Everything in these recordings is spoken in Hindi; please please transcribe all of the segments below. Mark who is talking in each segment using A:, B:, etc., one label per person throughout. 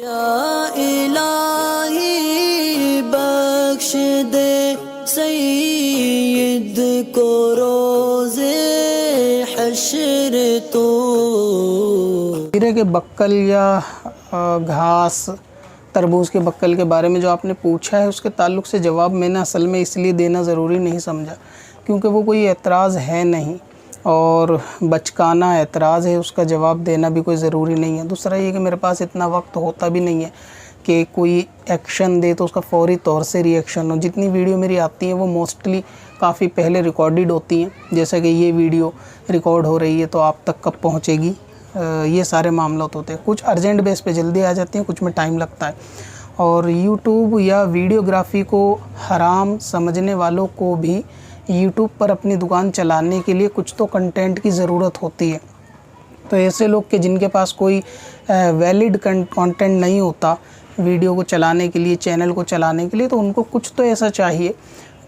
A: या इलाही बख्श दे सईद को रोज़े हश्र तो।
B: खीरे के बक्कल या घास, तरबूज के बक्कल के बारे में जो आपने पूछा है उसके ताल्लुक़ से जवाब मैंने असल में इसलिए देना ज़रूरी नहीं समझा क्योंकि वो कोई एतराज़ है नहीं और बचकाना एतराज़ है, उसका जवाब देना भी कोई ज़रूरी नहीं है। दूसरा ये कि मेरे पास इतना वक्त होता भी नहीं है कि कोई एक्शन दे तो उसका फ़ौरी तौर से रिएक्शन हो। जितनी वीडियो मेरी आती हैं वो मोस्टली काफ़ी पहले रिकॉर्डेड होती हैं, जैसा कि ये वीडियो रिकॉर्ड हो रही है तो आप तक कब पहुँचेगी, ये सारे मामला होते हैं। कुछ अर्जेंट बेस पे जल्दी आ जाती हैं, कुछ में टाइम लगता है। और यूट्यूब या वीडियोग्राफी को हराम समझने वालों को भी यूट्यूब पर अपनी दुकान चलाने के लिए कुछ तो कंटेंट की ज़रूरत होती है। तो ऐसे लोग के जिनके पास कोई वैलिड कंटेंट नहीं होता वीडियो को चलाने के लिए, चैनल को चलाने के लिए, तो उनको कुछ तो ऐसा चाहिए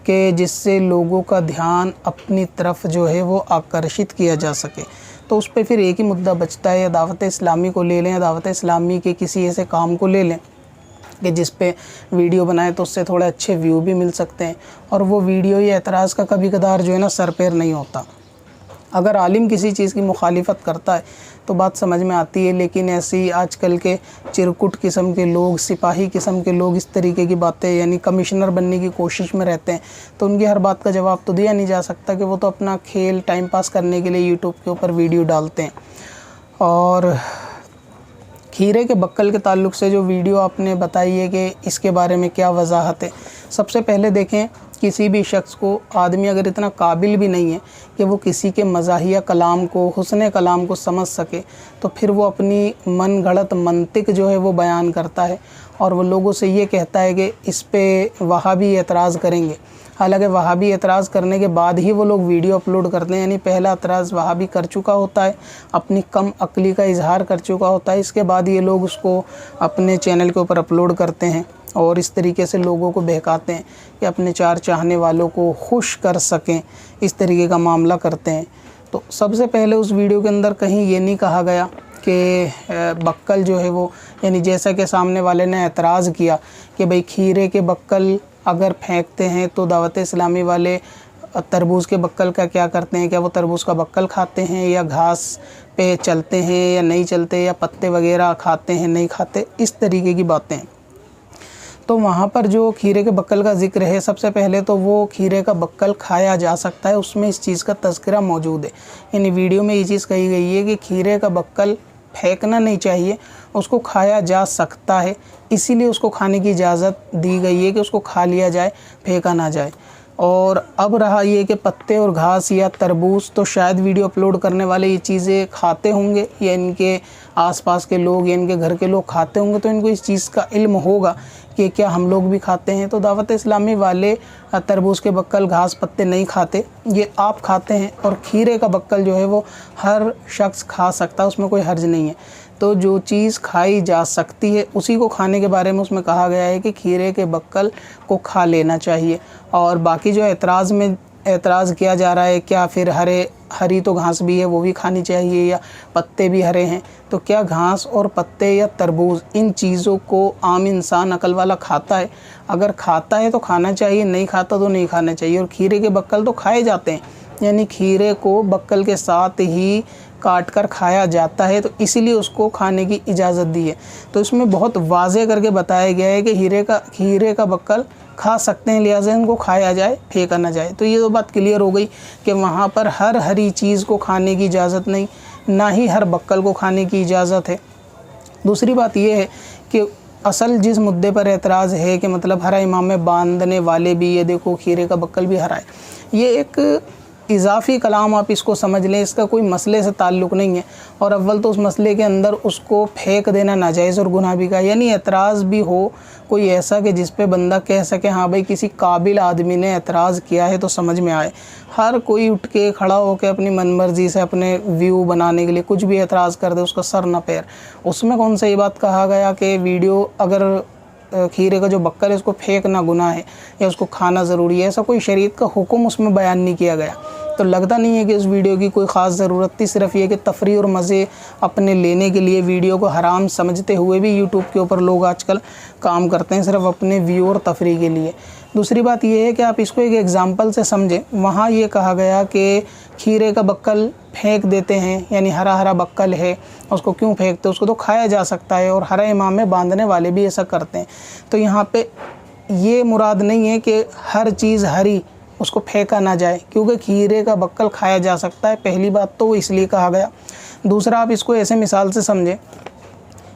B: कि जिससे लोगों का ध्यान अपनी तरफ जो है वो आकर्षित किया जा सके। तो उस पर फिर एक ही मुद्दा बचता है, या दावत इस्लामी को ले लें या दावत इस्लामी के किसी ऐसे काम को ले लें कि जिस पे वीडियो बनाए तो उससे थोड़े अच्छे व्यू भी मिल सकते हैं और वो वीडियो या एतराज़ का कभी कदार जो है ना सर पैर नहीं होता। अगर आलिम किसी चीज़ की मुखालिफत करता है तो बात समझ में आती है, लेकिन ऐसी आजकल के चिरकुट किस्म के लोग, सिपाही किस्म के लोग इस तरीके की बातें यानी कमिश्नर बनने की कोशिश में रहते हैं, तो उनकी हर बात का जवाब तो दिया नहीं जा सकता कि वो तो अपना खेल टाइम पास करने के लिए यूट्यूब के ऊपर वीडियो डालते हैं। और खीरे के बक्कल के ताल्लुक़ से जो वीडियो आपने बताई है कि इसके बारे में क्या वजाहत है, सबसे पहले देखें किसी भी शख्स को, आदमी अगर इतना काबिल भी नहीं है कि वो किसी के मज़ाहिया कलाम को, हुस्न कलाम को समझ सके, तो फिर वो अपनी मन गढ़ंत मंतिक जो है वो बयान करता है और वो लोगों से ये कहता है कि इस पे वहाबी एतराज़ करेंगे। हालांकि वहाबी एतराज़ करने के बाद ही वो लोग वीडियो अपलोड करते हैं, यानी पहला एतराज़ वहाबी कर चुका होता है, अपनी कम अक्ली का इजहार कर चुका होता है, इसके बाद ये लोग उसको अपने चैनल के ऊपर अपलोड करते हैं और इस तरीके से लोगों को बहकाते हैं कि अपने चार चाहने वालों को खुश कर सकें, इस तरीके का मामला करते हैं। तो सबसे पहले उस वीडियो के अंदर कहीं ये नहीं कहा गया कि बक्कल जो है वो, यानी जैसा कि सामने वाले ने एतराज़ किया कि भाई खीरे के बक्कल अगर फेंकते हैं तो दावत इस्लामी वाले तरबूज़ के बक्कल का क्या करते हैं, क्या वो तरबूज़ का बक्कल खाते हैं या घास पे चलते हैं या नहीं चलते, या पत्ते वगैरह खाते हैं नहीं खाते, इस तरीके की बातें। तो वहाँ पर जो खीरे के बक्कल का ज़िक्र है, सबसे पहले तो वो खीरे का बक्कल खाया जा सकता है, उसमें इस चीज़ का तज़किरा मौजूद है। यानी वीडियो में ये चीज़ कही गई है कि खीरे का बक्कल फेंकना नहीं चाहिए, उसको खाया जा सकता है, इसीलिए उसको खाने की इजाज़त दी गई है कि उसको खा लिया जाए, फेंका ना जाए। और अब रहा ये कि पत्ते और घास या तरबूज, तो शायद वीडियो अपलोड करने वाले ये चीज़ें खाते होंगे या इनके आसपास के लोग या इनके घर के लोग खाते होंगे, तो इनको इस चीज़ का इल्म होगा कि क्या हम लोग भी खाते हैं। तो दावत इस्लामी वाले तरबूज के बक्कल, घास, पत्ते नहीं खाते, ये आप खाते हैं। और खीरे का बक्कल जो है वो हर शख्स खा सकता है, उसमें कोई हर्ज नहीं है। तो जो चीज़ खाई जा सकती है उसी को खाने के बारे में उसमें कहा गया है कि खीरे के बक्कल को खा लेना चाहिए। और बाकी जो एतराज़ किया जा रहा है, क्या फिर हरी तो घास भी है वो भी खानी चाहिए या पत्ते भी हरे हैं, तो क्या घास और पत्ते या तरबूज इन चीज़ों को आम इंसान अकल वाला खाता है? अगर खाता है तो खाना चाहिए, नहीं खाता तो नहीं खाना चाहिए। और खीरे के बक्कल तो खाए जाते हैं, यानी खीरे को बक्कल के साथ ही काट कर खाया जाता है, तो इसीलिए उसको खाने की इजाज़त दी है। तो इसमें बहुत वाज़े करके बताया गया है कि खीरे का बक्कल खा सकते हैं, लिहाजा इनको खाया जाए, फेंका ना जाए। तो ये तो बात क्लियर हो गई कि वहाँ पर हर हरी चीज़ को खाने की इजाज़त नहीं, ना ही हर बक्कल को खाने की इजाज़त है। दूसरी बात यह है कि असल जिस मुद्दे पर एतराज़ है कि मतलब हरा इमाम में बांधने वाले भी, ये देखो खीरे का बक्कल भी हरा है, ये एक इजाफ़ी कलाम आप इसको समझ लें, इसका कोई मसले से ताल्लुक़ नहीं है। और अव्वल तो उस मसले के अंदर उसको फेंक देना नाजायज़ और गुनाह भी का, यानी एतराज़ भी हो कोई ऐसा कि जिस पे बंदा कह सके हाँ भाई किसी काबिल आदमी ने एतराज़ किया है तो समझ में आए। हर कोई उठ के खड़ा होकर अपनी मनमर्जी से अपने व्यू बनाने के लिए कुछ भी एतराज़ कर दे, उसका सर न पैर। उसमें कौन सा ये बात कहा गया कि वीडियो अगर खीरे का जो बक्कल है उसको फेंकना गुनाह है या उसको खाना ज़रूरी है, ऐसा कोई शरीयत का हुक्म उसमें बयान नहीं किया गया। तो लगता नहीं है कि इस वीडियो की कोई ख़ास ज़रूरत थी, सिर्फ़ ये कि तफरी और मज़े अपने लेने के लिए वीडियो को हराम समझते हुए भी यूट्यूब के ऊपर लोग आजकल काम करते हैं, सिर्फ अपने व्यू और तफरी के लिए। दूसरी बात ये है कि आप इसको एक एग्ज़ाम्पल से समझें। वहाँ ये कहा गया कि खीरे का बक्कल फेंक देते हैं, यानी हरा हरा बक्कल है, उसको क्यों फेंकते हैं, उसको तो खाया जा सकता है, और हरा इमाम में बांधने वाले भी ऐसा करते हैं। तो यहाँ पे ये मुराद नहीं है कि हर चीज़ हरी उसको फेंका ना जाए, क्योंकि खीरे का बक्कल खाया जा सकता है। पहली बात तो इसलिए कहा गया। दूसरा, आप इसको ऐसे मिसाल से समझें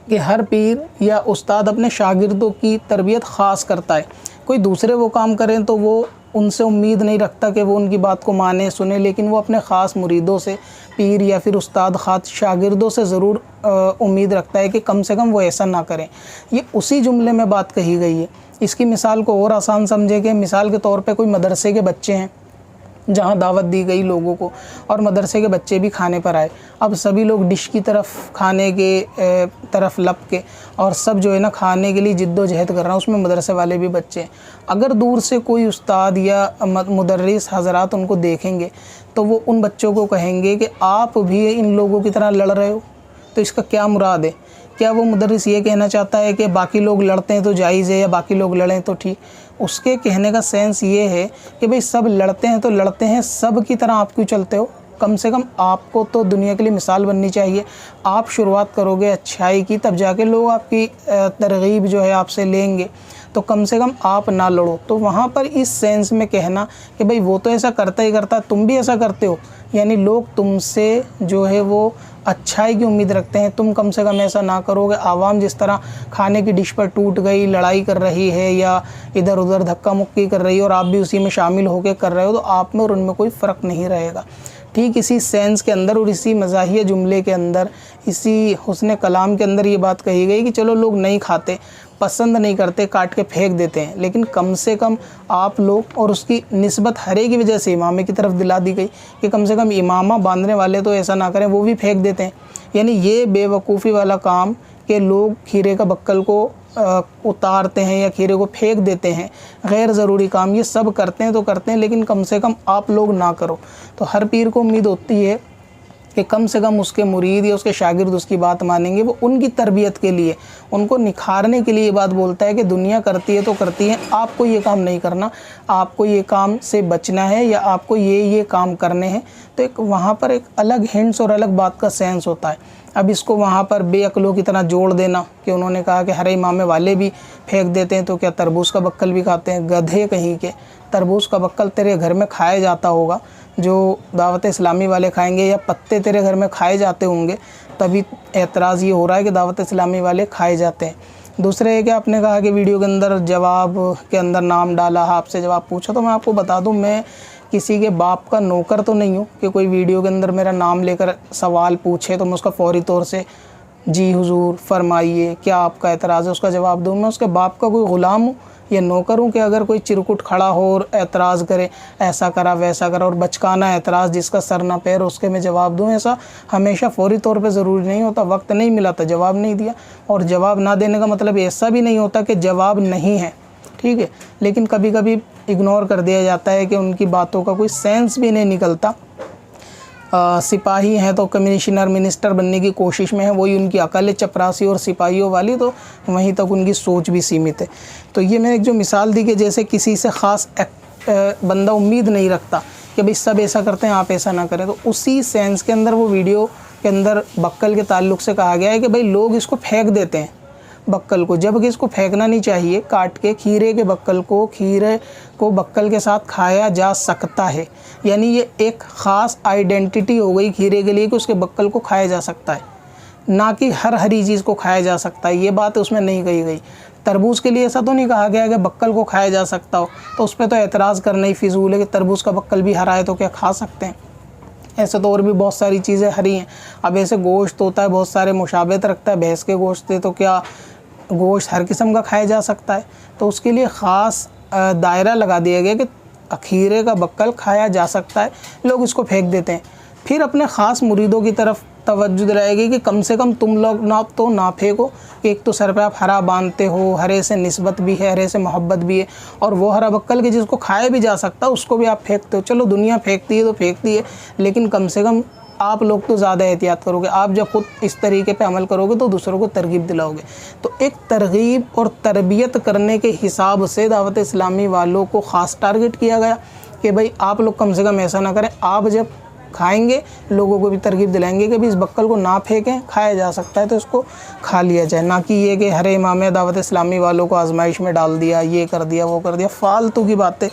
B: कि हर पीर या उस्ताद अपने शागिर्दों की तरबियत ख़ास करता है। कोई दूसरे वो काम करें तो वो उनसे उम्मीद नहीं रखता कि वो उनकी बात को माने सुने, लेकिन वो अपने ख़ास मुरीदों से, पीर या फिर उस्ताद ख़ास शागिर्दों से ज़रूर उम्मीद रखता है कि कम से कम वो ऐसा ना करें। ये उसी जुमले में बात कही गई है। इसकी मिसाल को और आसान समझे कि मिसाल के तौर पे कोई मदरसे के बच्चे हैं जहाँ दावत दी गई लोगों को, और मदरसे के बच्चे भी खाने पर आए। अब सभी लोग डिश की तरफ, खाने के तरफ लप के, और सब जो है ना खाने के लिए जिद्दोजहद कर रहा है, उसमें मदरसे वाले भी बच्चे हैं। अगर दूर से कोई उस्ताद या मुदर्रिस हज़रात उनको देखेंगे तो वो उन बच्चों को कहेंगे कि आप भी इन लोगों की तरह लड़ रहे हो। तो इसका क्या मुराद है? क्या वो मुदर्रिस ये कहना चाहता है कि बाकी लोग लड़ते हैं तो जायज़ है, या बाकी लोग लड़ें तो ठीक? उसके कहने का सेंस ये है कि भाई सब लड़ते हैं तो लड़ते हैं, सब की तरह आप क्यों चलते हो? कम से कम आपको तो दुनिया के लिए मिसाल बननी चाहिए। आप शुरुआत करोगे अच्छाई की, तब जाके लोग आपकी तरगीब जो है आपसे लेंगे। तो कम से कम आप ना लड़ो। तो वहाँ पर इस सेंस में कहना कि भाई वो तो ऐसा करता ही करता, तुम भी ऐसा करते हो, यानी लोग तुमसे जो है वो अच्छाई की उम्मीद रखते हैं, तुम कम से कम ऐसा ना करोगे। आवाम जिस तरह खाने की डिश पर टूट गई, लड़ाई कर रही है या इधर उधर धक्का मुक्की कर रही है, और आप भी उसी में शामिल होकर कर रहे हो, तो आप में और उनमें कोई फ़र्क नहीं रहेगा। ठीक इसी सेंस के अंदर और इसी मज़ाहिया जुमले के अंदर, इसी हुस्न कलाम के अंदर ये बात कही गई कि चलो लोग नहीं खाते, पसंद नहीं करते, काट के फेंक देते हैं, लेकिन कम से कम आप लोग, और उसकी निस्बत हरे की वजह से इमामे की तरफ दिला दी गई कि कम से कम इमामा बांधने वाले तो ऐसा ना करें, वो भी फेंक देते हैं। यानी ये बेवकूफ़ी वाला काम कि लोग खीरे का बक्कल को उतारते हैं या खीरे को फेंक देते हैं, गैर ज़रूरी काम, ये सब करते हैं तो करते हैं, लेकिन कम से कम आप लोग ना करो। तो हर पीर को उम्मीद होती है कि कम से कम उसके मुरीद या उसके शागिर्द उसकी बात मानेंगे। वो उनकी तरबियत के लिए, उनको निखारने के लिए ये बात बोलता है कि दुनिया करती है तो करती है, आपको ये काम नहीं करना, आपको ये काम से बचना है, या आपको ये काम करने हैं। तो एक वहाँ पर एक अलग हिंट्स और अलग बात का सेंस होता है। अब इसको वहाँ पर बेअक्लों की तरह जोड़ देना कि उन्होंने कहा कि हरे इमामे वाले भी फेंक देते हैं, तो क्या तरबूज का बक्कल भी खाते हैं? गधे कहीं के, तरबूज का बक्कल तेरे घर में खाया जाता होगा, जो दावत इस्लामी वाले खाएंगे, या पत्ते तेरे घर में खाए जाते होंगे, तभी एतराज़ ये हो रहा है कि दावत इस्लामी वाले खाए जाते हैं। दूसरे है कि आपने कहा कि वीडियो के अंदर जवाब के अंदर नाम डाला, आपसे जवाब पूछा, तो मैं आपको बता दूं, मैं किसी के बाप का नौकर तो नहीं हूँ कि कोई वीडियो के अंदर मेरा नाम लेकर सवाल पूछे तो मैं उसका फ़ौरी तौर से जी हुजूर फरमाइए, क्या आपका एतराज़ है, उसका जवाब दूँ। मैं उसके बाप का कोई ग़ुलाम हूँ या नौकर हूँ कि अगर कोई चिरकुट खड़ा हो और एतराज़ करे, ऐसा करा वैसा करा, और बचकाना एतराज़ जिसका सर ना पैर, उसके मैं जवाब दूँ? ऐसा हमेशा फ़ौरी तौर पे ज़रूरी नहीं होता। वक्त नहीं मिला था, जवाब नहीं दिया, और जवाब ना देने का मतलब ऐसा भी नहीं होता कि जवाब नहीं है, ठीक है, लेकिन कभी कभी इग्नोर कर दिया जाता है कि उनकी बातों का कोई सेंस भी नहीं निकलता। सिपाही हैं तो कमिश्नर मिनिस्टर बनने की कोशिश में है, वही उनकी अकल है चपरासी और सिपाहियों वाली, तो वहीं तक उनकी सोच भी सीमित है। तो ये मैंने एक जो मिसाल दी कि जैसे किसी से ख़ास बंदा उम्मीद नहीं रखता कि भाई सब ऐसा करते हैं आप ऐसा ना करें, तो उसी सेंस के अंदर वो वीडियो के अंदर बक्कल के ताल्लुक़ से कहा गया है कि भाई लोग इसको फेंक देते हैं बक्कल को, जबकि इसको फेंकना नहीं चाहिए। काट के खीरे के बक्कल को, खीरे को बक्कल के साथ खाया जा सकता है, यानी ये एक ख़ास आइडेंटिटी हो गई खीरे के लिए कि उसके बक्कल को खाया जा सकता है, ना कि हर हरी चीज़ को खाया जा सकता है। ये बात उसमें नहीं कही गई। तरबूज़ के लिए ऐसा तो नहीं कहा गया कि बक्कल को खाया जा सकता हो, तो उस पर तो एतराज़ करना ही फिजूल है कि तरबूज़ का बक्कल भी हरा है तो क्या खा सकते हैं? ऐसे तो और भी बहुत सारी चीज़ें हरी हैं। अब ऐसे गोश्त होता है, बहुत सारे मुशाबहत रखता है, भैंस के गोश्त से तो क्या गोश्त हर किस्म का खाया जा सकता है? तो उसके लिए ख़ास दायरा लगा दिया गया कि खीरे का बक्कल खाया जा सकता है, लोग इसको फेंक देते हैं। फिर अपने ख़ास मुरीदों की तरफ तवज्जुद रहेगी कि कम से कम तुम लोग ना फेंको। एक तो सर पे आप हरा बांधते हो, हरे से निस्बत भी है, हरे से मोहब्बत भी है, और वो हरा बक्कल के जिसको खाया भी जा सकता है उसको भी आप फेंकते हो। चलो दुनिया फेंकती है तो फेंकती है, लेकिन कम से कम आप लोग तो ज़्यादा एहतियात करोगे। आप जब खुद इस तरीके पे अमल करोगे तो दूसरों को तरगीब दिलाओगे। तो एक तरगीब और तरबियत करने के हिसाब से दावत इस्लामी वालों को ख़ास टारगेट किया गया कि भाई आप लोग कम से कम ऐसा ना करें। आप जब खाएंगे लोगों को भी तरगीब दिलाएंगे कि भाई इस बक्कल को ना फेंकें, खाया जा सकता है तो इसको खा लिया जाए। ना कि ये कि हरे इमाम दावत इस्लामी वालों को आजमाइश में डाल दिया, ये कर दिया, वो कर दिया। फालतू की बातें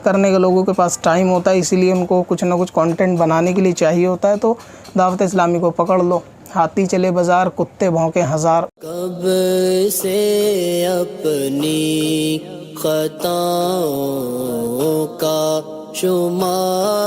B: करने के लोगों के पास टाइम होता है, इसीलिए उनको कुछ ना कुछ कंटेंट बनाने के लिए चाहिए होता है। तो दावत इस्लामी को पकड़ लो। हाथी चले बाज़ार, कुत्ते भौंके हज़ार।
A: कब से अपनी खताओं का शुमार